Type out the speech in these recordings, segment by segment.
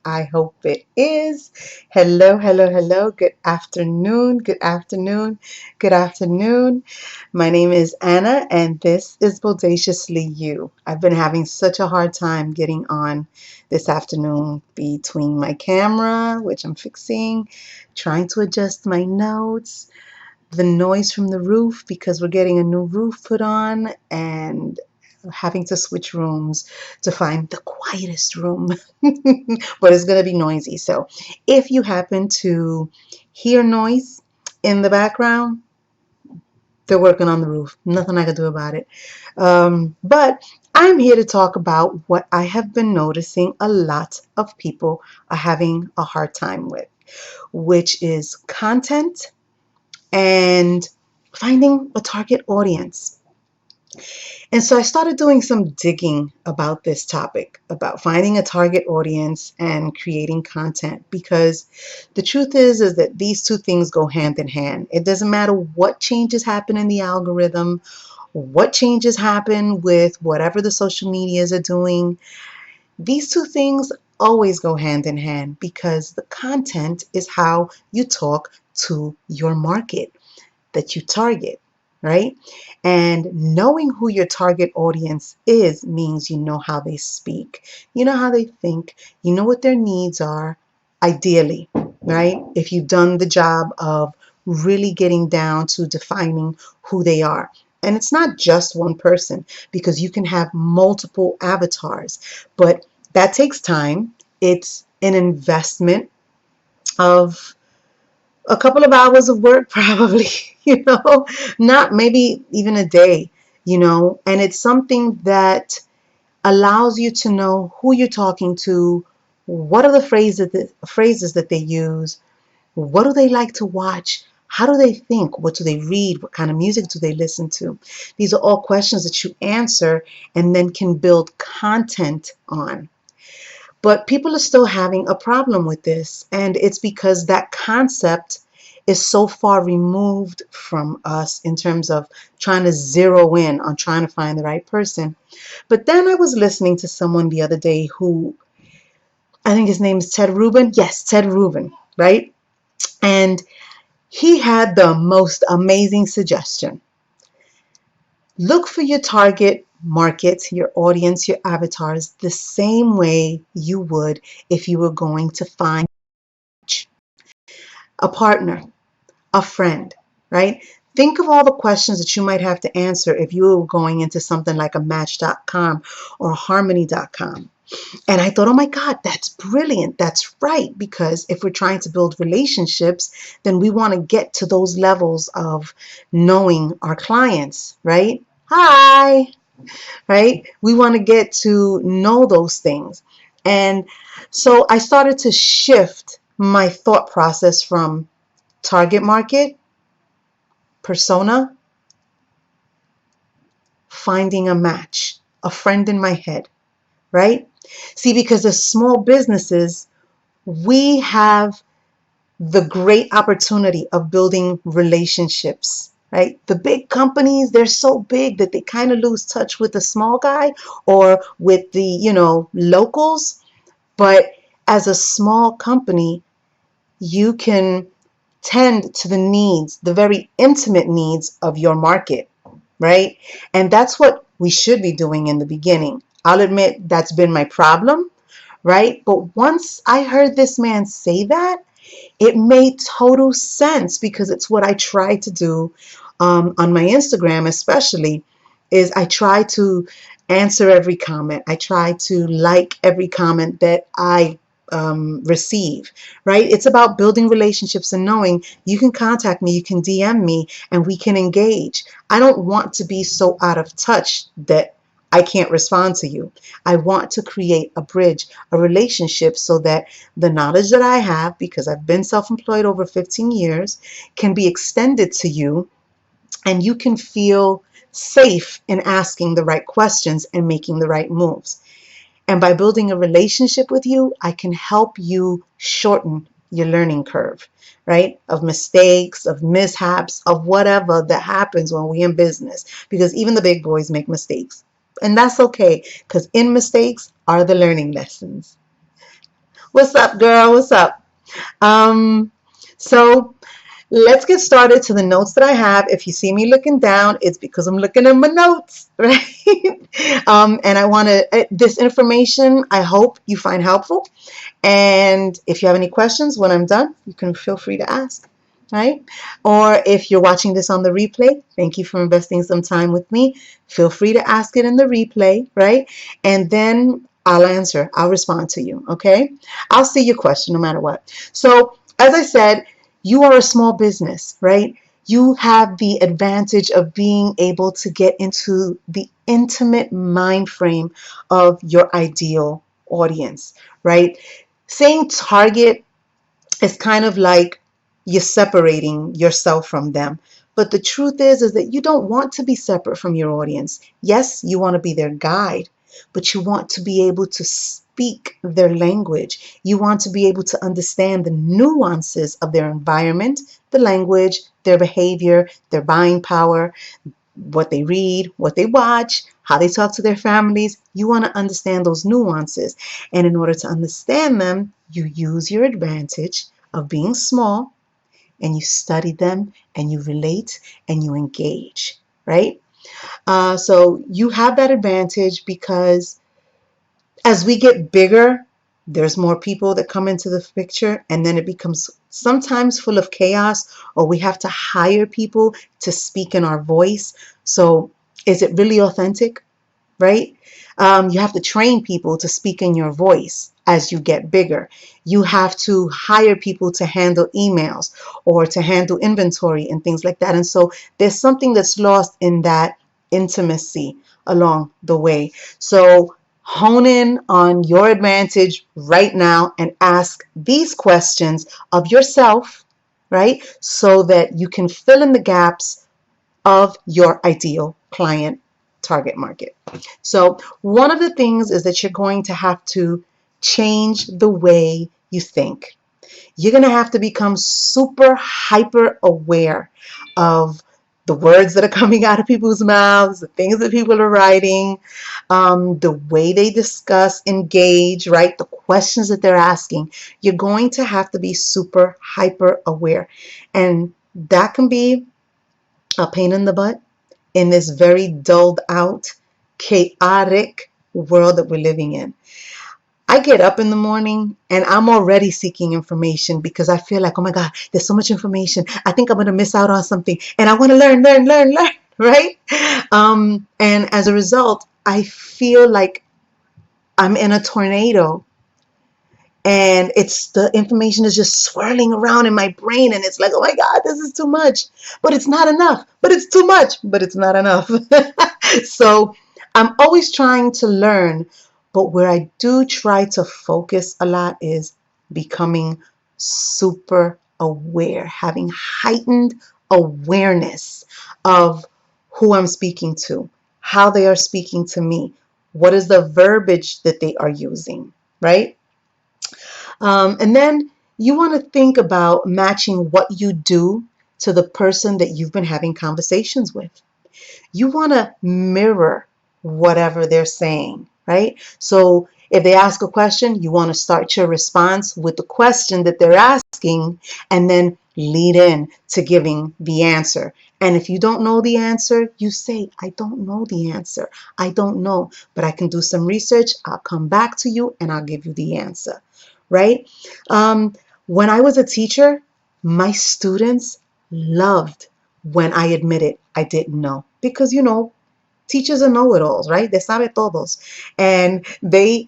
I hope it is. Hello, hello, hello. Good afternoon, good afternoon, good afternoon. My name is Anna, and this is Bodaciously You. I've been having such a hard time getting on this afternoon between my camera, which I'm fixing, trying to adjust my notes, the noise from the roof because we're getting a new roof put on, and having to switch rooms to find the quietest room. But it's going to be noisy. So if you happen to hear noise in the background, they're working on the roof. Nothing I can do about it. But I'm here to talk about what I have been noticing a lot of people are having a hard time with, which is content and finding a target audience. And so I started doing some digging about this topic, about finding a target audience and creating content, because the truth is that these two things go hand in hand. It doesn't matter what changes happen in the algorithm, what changes happen with whatever the social medias are doing. These two things always go hand in hand because the content is how you talk to your market that you target, right? And knowing who your target audience is means you know how they speak, you know how they think, you know what their needs are, ideally, right? If you've done the job of really getting down to defining who they are. And it's not just one person because you can have multiple avatars, but that takes time. It's an investment of a couple of hours of work probably, not maybe even a day, and it's something that allows you to know who you're talking to, what are the phrases that they use, what do they like to watch, how do they think, what do they read, what kind of music do they listen to. These are all questions that you answer and then can build content on. But people are still having a problem with this, and it's because that concept is so far removed from us in terms of trying to zero in on trying to find the right person. But then I was listening to someone the other day who, I think his name is Ted Rubin. Yes, Ted Rubin, right? And he had the most amazing suggestion. Look for your target market, your audience, your avatars, the same way you would if you were going to find a partner, a friend, right? Think of all the questions that you might have to answer if you were going into something like a Match.com or Harmony.com. And I thought, oh my God, that's brilliant. That's right. Because if we're trying to build relationships, then we want to get to those levels of knowing our clients, right? Hi, right? We want to get to know those things. And so I started to shift my thought process from target market, persona, finding a match, a friend in my head, right? See, because as small businesses, we have the great opportunity of building relationships, right? The big companies, they're so big that they kind of lose touch with the small guy or with the, locals. But as a small company, you can tend to the needs, the very intimate needs of your market, right? And that's what we should be doing in the beginning. I'll admit that's been my problem, right? But once I heard this man say that, it made total sense because it's what I try to do on my Instagram, especially, is I try to answer every comment. I try to like every comment that I receive, right? It's about building relationships and knowing you can contact me, you can DM me, and we can engage. I don't want to be so out of touch that I can't respond to you. I want to create a bridge, a relationship, so that the knowledge that I have, because I've been self-employed over 15 years, can be extended to you, and you can feel safe in asking the right questions and making the right moves. And by building a relationship with you, I can help you shorten your learning curve, right? Of mistakes, of mishaps, of whatever that happens when we're in business. Because even the big boys make mistakes. And that's okay, because in mistakes are the learning lessons. What's up, girl? What's up? Um, so let's get started to the notes that I have. If you see me looking down, it's because I'm looking at my notes, right? And I want to, this information, I hope you find helpful. And if you have any questions when I'm done, you can feel free to ask, right? Or if you're watching this on the replay, thank you for investing some time with me. Feel free to ask it in the replay, right? And then I'll answer, I'll respond to you, okay? I'll see your question no matter what. So, as I said, you are a small business, right? You have the advantage of being able to get into the intimate mind frame of your ideal audience, right? Saying target is kind of like you're separating yourself from them. But the truth is that you don't want to be separate from your audience. Yes, you want to be their guide, but you want to be able to speak their language. You want to be able to understand the nuances of their environment, the language, their behavior, their buying power, what they read, what they watch, how they talk to their families. You want to understand those nuances. And in order to understand them, you use your advantage of being small and you study them and you relate and you engage, right? So you have that advantage because as we get bigger, there's more people that come into the picture, and then it becomes sometimes full of chaos, or we have to hire people to speak in our voice. So is it really authentic, right? You have to train people to speak in your voice as you get bigger. You have to hire people to handle emails or to handle inventory and things like that. And so there's something that's lost in that intimacy along the way. So hone in on your advantage right now and ask these questions of yourself, right? So that you can fill in the gaps of your ideal client target market. So one of the things is that you're going to have to change the way you think. You're going to have to become super hyper aware of the words that are coming out of people's mouths, the things that people are writing, the way they discuss, engage, right? The questions that they're asking. You're going to have to be super hyper aware. And that can be a pain in the butt in this very dulled out, chaotic world that we're living in. I get up in the morning and I'm already seeking information because I feel like, oh my God, there's so much information. I think I'm going to miss out on something and I want to learn, right? And as a result, I feel like I'm in a tornado and it's the information is just swirling around in my brain and it's like, oh my God, this is too much, but it's not enough, but it's too much, but it's not enough. So I'm always trying to learn, but where I do try to focus a lot is becoming super aware, having heightened awareness of who I'm speaking to, how they are speaking to me, what is the verbiage that they are using, right? And then you want to think about matching what you do to the person that you've been having conversations with. You want to mirror whatever they're saying, right? So if they ask a question, you want to start your response with the question that they're asking and then lead in to giving the answer. And if you don't know the answer, you say, I don't know the answer. I don't know, but I can do some research. I'll come back to you and I'll give you the answer, right? When I was a teacher, my students loved when I admitted I didn't know because, teachers are know-it-alls, right? They sabe todos. And they,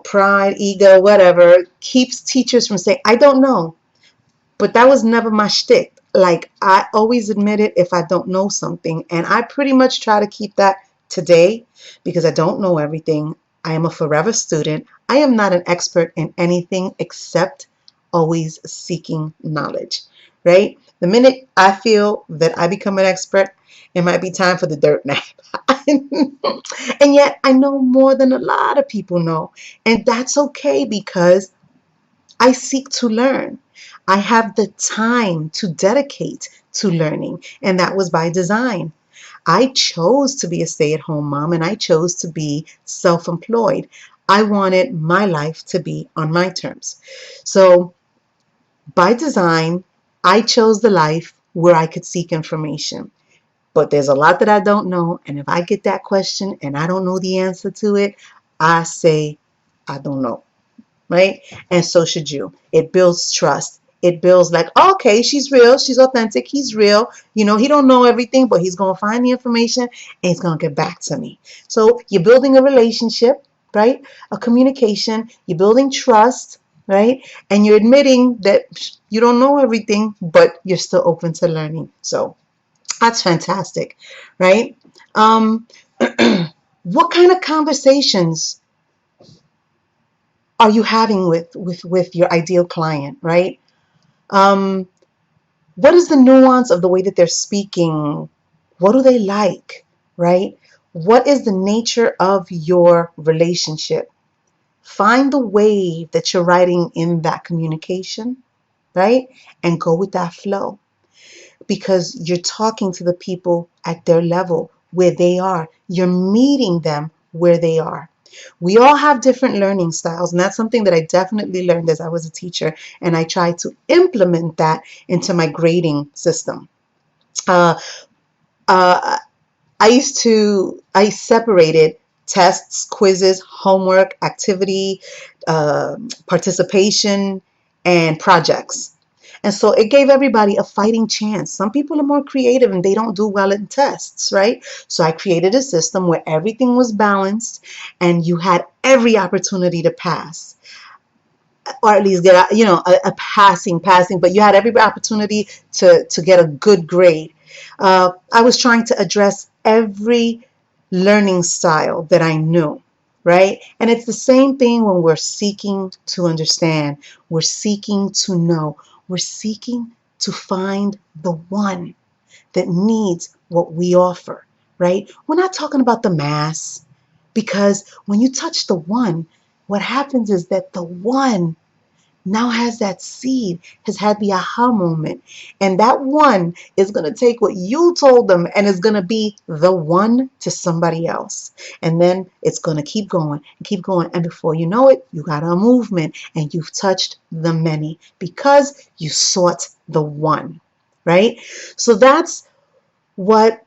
pride, ego, whatever, keeps teachers from saying, I don't know. But that was never my shtick. Like, I always admit it if I don't know something. And I pretty much try to keep that today because I don't know everything. I am a forever student. I am not an expert in anything except always seeking knowledge, right? The minute I feel that I become an expert, it might be time for the dirt nap. And yet I know more than a lot of people know. And that's okay because I seek to learn. I have the time to dedicate to learning, and that was by design. I chose to be a stay-at-home mom and I chose to be self-employed. I wanted my life to be on my terms. So by design, I chose the life where I could seek information. But there's a lot that I don't know. And if I get that question and I don't know the answer to it, I say, I don't know. Right? And so should you. It builds trust. It builds like, okay, she's real, she's authentic, he's real. You know, he don't know everything, but he's gonna find the information and he's gonna get back to me. So you're building a relationship, right? A communication. You're building trust, right? And you're admitting that you don't know everything, but you're still open to learning. So that's fantastic, right? Um, what kind of conversations are you having with your ideal client, right? Um, what is the nuance of the way that they're speaking? What do they like, right? What is the nature of your relationship? Find the wave that you're riding in that communication, right? And go with that flow, because you're talking to the people at their level where they are. You're meeting them where they are. We all have different learning styles, and that's something that I definitely learned as I was a teacher, and I tried to implement that into my grading system. Uh, uh, I separated tests, quizzes, homework, activity, participation, and projects. And so it gave everybody a fighting chance. Some people are more creative and they don't do well in tests, right? So I created a system where everything was balanced and you had every opportunity to pass, or at least get a passing, but you had every opportunity to get a good grade. I was trying to address every learning style that I knew, right? And it's the same thing when we're seeking to understand, we're seeking to know, we're seeking to find the one that needs what we offer, right? We're not talking about the mass, because when you touch the one, what happens is that the one now has that seed, has had the aha moment. And that one is going to take what you told them and is going to be the one to somebody else. And then it's going to keep going and keep going. And before you know it, you got a movement and you've touched the many because you sought the one, right? So that's what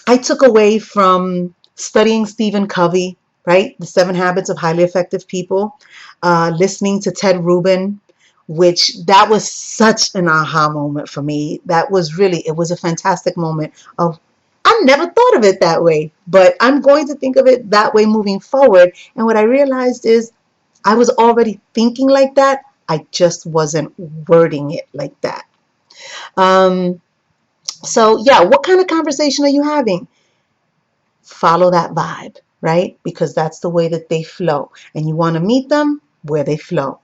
I took away from studying Stephen Covey, right? The 7 Habits of Highly Effective People, listening to Ted Rubin, which that was such an aha moment for me. That was really, it was a fantastic moment of, I never thought of it that way, but I'm going to think of it that way moving forward. And what I realized is I was already thinking like that. I just wasn't wording it like that. Um, so yeah, what kind of conversation are you having? Follow that vibe, right? Because that's the way that they flow. And you want to meet them where they flow.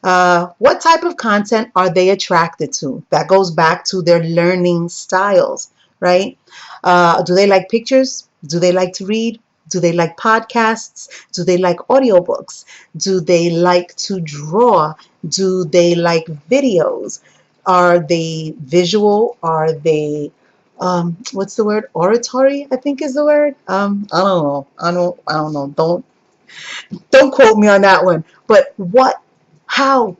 What type of content are they attracted to? That goes back to their learning styles, right? Do they like pictures? Do they like to read? Do they like podcasts? Do they like audiobooks? Do they like to draw? Do they like videos? Are they visual? Are they what's the word? Oratory, I think is the word. I don't know. I don't know. Don't quote me on that one. But how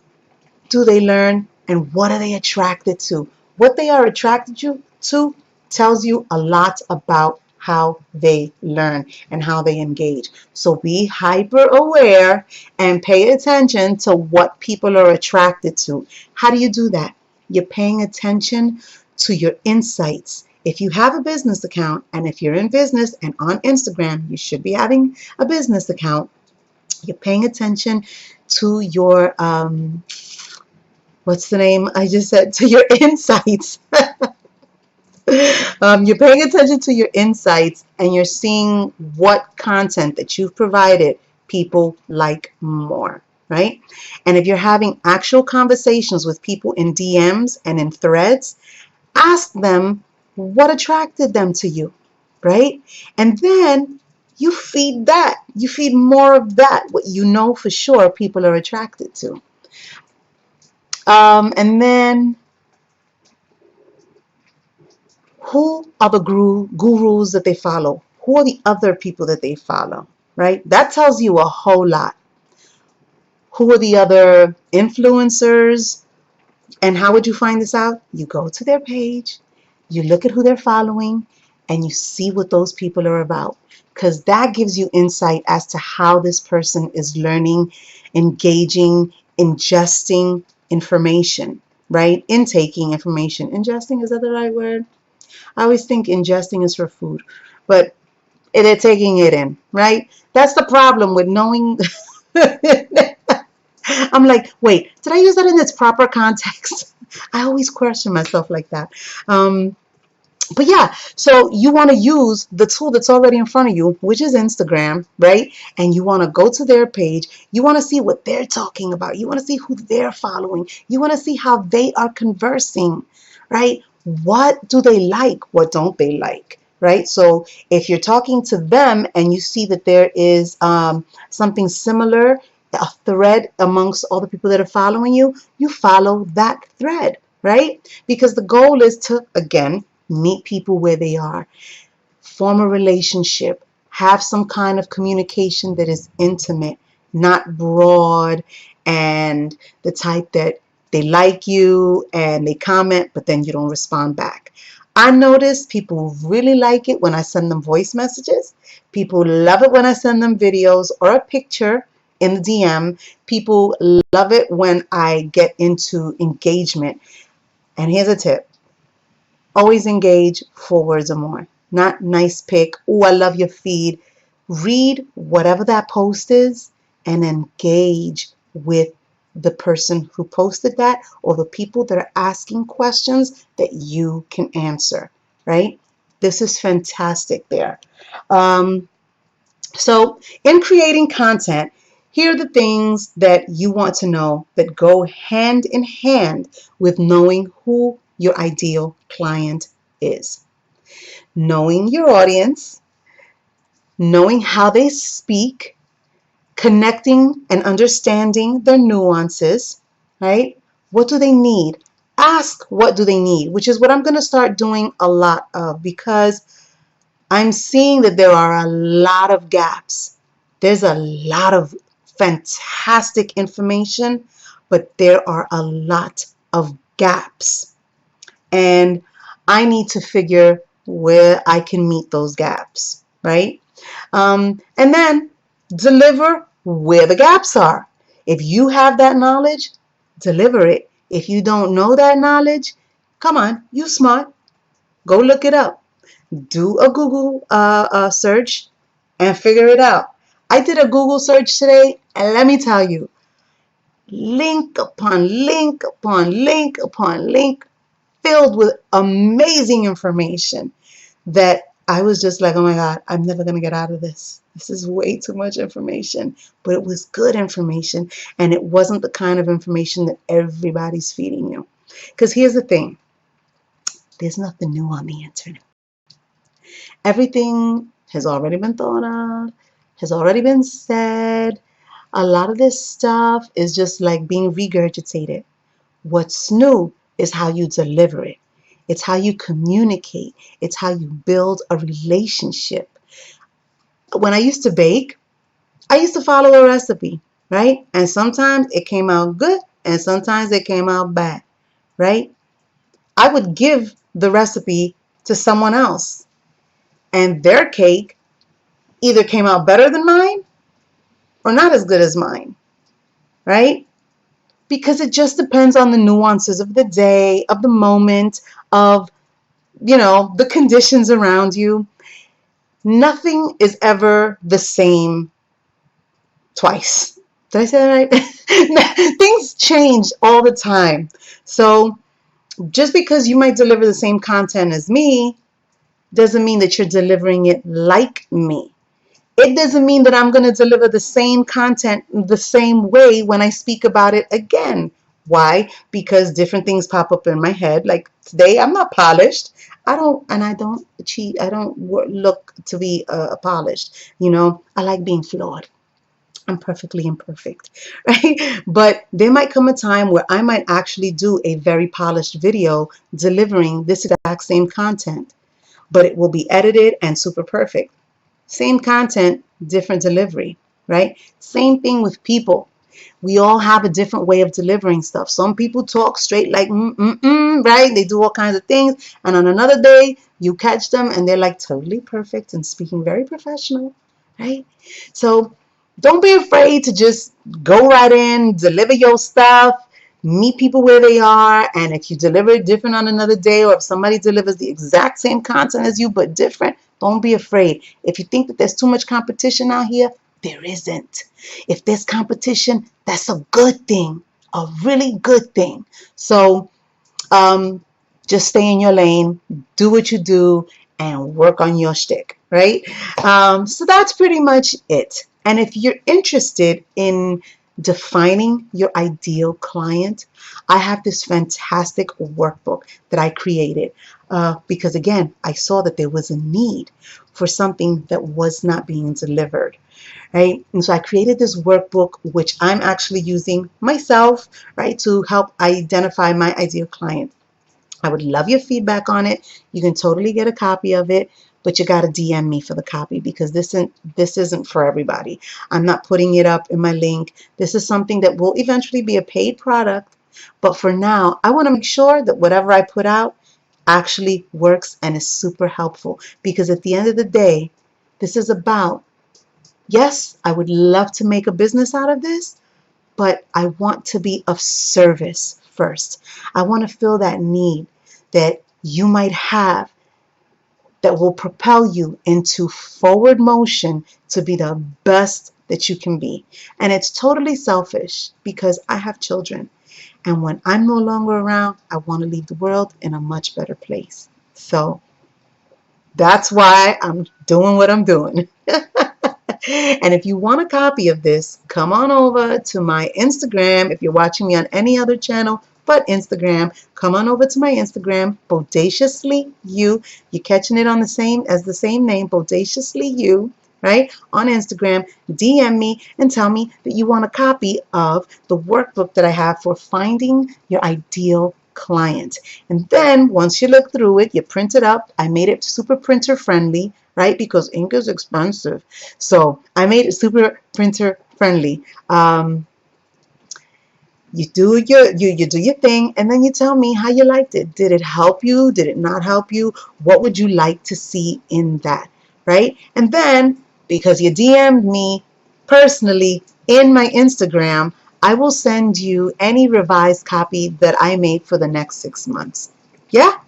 do they learn, and what are they attracted to? What they are attracted to tells you a lot about how they learn and how they engage. So be hyper aware and pay attention to what people are attracted to. How do you do that? You're paying attention to your insights. If you have a business account, and if you're in business and on Instagram, you should be having a business account. You're paying attention to your what's the name I just said, to your insights. You're paying attention to your insights and you're seeing what content that you've provided people like more, right? And if you're having actual conversations with people in DMs and in threads, ask them what attracted them to you, right? And then you feed that. You feed more of that, what you know for sure people are attracted to. And then who are the gurus that they follow? Who are the other people that they follow, right? That tells you a whole lot. Who are the other influencers? And how would you find this out? You go to their page, you look at who they're following, and you see what those people are about. Because that gives you insight as to how this person is learning, engaging, ingesting information, right? Intaking information. Ingesting, is that the right word? I always think ingesting is for food, but they're taking it in, right? That's the problem with knowing. I'm like, wait, did I use that in its proper context? I always question myself like that. But yeah, so you want to use the tool that's already in front of you, which is Instagram, right? And you want to go to their page. You want to see what they're talking about. You want to see who they're following. You want to see how they are conversing, right? What do they like? What don't they like? Right? So if you're talking to them and you see that there is something similar, a thread amongst all the people that are following you, you follow that thread, right? Because the goal is to, again, meet people where they are, form a relationship, have some kind of communication that is intimate, not broad and the type that they like you and they comment, but then you don't respond back. I notice people really like it when I send them voice messages. People love it when I send them videos or a picture in the DM. People love it when I get into engagement. And here's a tip. Always engage 4 words or more. Not nice pic. Oh, I love your feed. Read whatever that post is and engage with the person who posted that or the people that are asking questions that you can answer, right? This is fantastic there. So in creating content, here are the things that you want to know that go hand in hand with knowing who your ideal client is. Knowing your audience, knowing how they speak, connecting and understanding their nuances, right? What do they need? Ask what do they need, which is what I'm going to start doing a lot of because I'm seeing that there are a lot of gaps. There's a lot of fantastic information, but there are a lot of gaps. And I need to figure where I can meet those gaps, right? And then deliver where the gaps are. If you have that knowledge, deliver it. If you don't know that knowledge, come on, you smart. Go look it up. Do a Google search and figure it out. I did a Google search today, and let me tell you, link upon link upon link upon link filled with amazing information that I was just like, oh my God, I'm never going to get out of this. This is way too much information. But it was good information, and it wasn't the kind of information that everybody's feeding you. Because here's the thing. There's nothing new on the internet. Everything has already been thought of, has already been said. A lot of this stuff is just like being regurgitated. What's new is how you deliver it. It's how you communicate. It's how you build a relationship. When I used to bake, I used to follow a recipe, right? And sometimes it came out good and sometimes it came out bad, right? I would give the recipe to someone else and their cake either came out better than mine or not as good as mine, right? Because it just depends on the nuances of the day, of the moment, of, the conditions around you. Nothing is ever the same twice. Did I say that right? Things change all the time. So just because you might deliver the same content as me doesn't mean that you're delivering it like me. It doesn't mean that I'm going to deliver the same content the same way when I speak about it again. Why? Because different things pop up in my head. Like today, I'm not polished. I don't cheat. I don't look to be polished. I like being flawed. I'm perfectly imperfect, right? But there might come a time where I might actually do a very polished video delivering this exact same content, but it will be edited and super perfect. Same content, different delivery, right? Same thing with people. We all have a different way of delivering stuff. Some people talk straight like right? They do all kinds of things. And on another day, you catch them and they're like totally perfect and speaking very professional, right? So don't be afraid to just go right in, deliver your stuff, meet people where they are. And if you deliver it different on another day, or if somebody delivers the exact same content as you but different, don't be afraid. If you think that there's too much competition out here, there isn't. If there's competition, that's a good thing, a really good thing. So um, just stay in your lane, do what you do, and work on your shtick, right? So that's pretty much it. And if you're interested in defining your ideal client, I have this fantastic workbook that I created because, again, I saw that there was a need for something that was not being delivered, right? And so I created this workbook, which I'm actually using myself, right, to help identify my ideal client. I would love your feedback on it. You can totally get a copy of it, but you got to DM me for the copy because this isn't for everybody. I'm not putting it up in my link. This is something that will eventually be a paid product, but for now, I want to make sure that whatever I put out actually works and is super helpful because at the end of the day, this is about, yes, I would love to make a business out of this, but I want to be of service first. I want to fill that need that you might have that will propel you into forward motion to be the best that you can be. And it's totally selfish because I have children. And when I'm no longer around, I want to leave the world in a much better place. So that's why I'm doing what I'm doing. And if you want a copy of this, come on over to my Instagram. If you're watching me on any other channel but Instagram, come on over to my Instagram, Bodaciously You. You're catching it on the same name, Bodaciously You, right? On Instagram, DM me and tell me that you want a copy of the workbook that I have for finding your ideal client. And then once you look through it, you print it up. I made it super printer friendly, right? Because ink is expensive. So I made it super printer friendly. You do your thing, and then you tell me how you liked it. Did it help you? Did it not help you? What would you like to see in that, right? And then because you DM'd me personally in my Instagram, I will send you any revised copy that I made for the next 6 months. Yeah?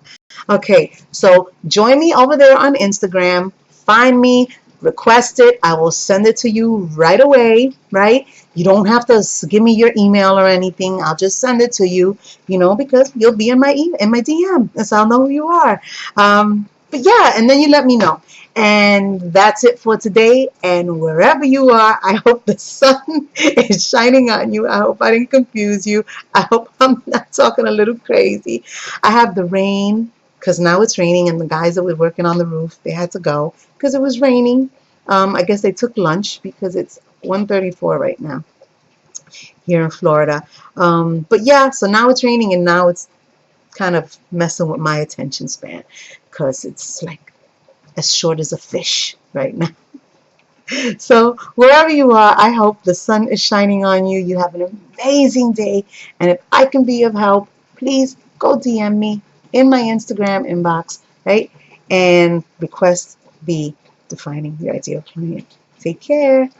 Okay, so join me over there on Instagram. Find me, request it. I will send it to you right away, right? You don't have to give me your email or anything. I'll just send it to you, because you'll be in my DM, and so I'll know who you are. But yeah, and then you let me know. And that's it for today. And wherever you are, I hope the sun is shining on you. I hope I didn't confuse you. I hope I'm not talking a little crazy. I have the rain because now it's raining, and the guys that were working on the roof, they had to go because it was raining. I guess they took lunch because it's 1:34 right now here in Florida. But yeah, so now it's raining, and now it's kind of messing with my attention span because it's like as short as a fish right now. So wherever you are, I hope the sun is shining on you. You have an amazing day. And if I can be of help, please go DM me in my Instagram inbox, right? And request the defining your ideal client. Take care.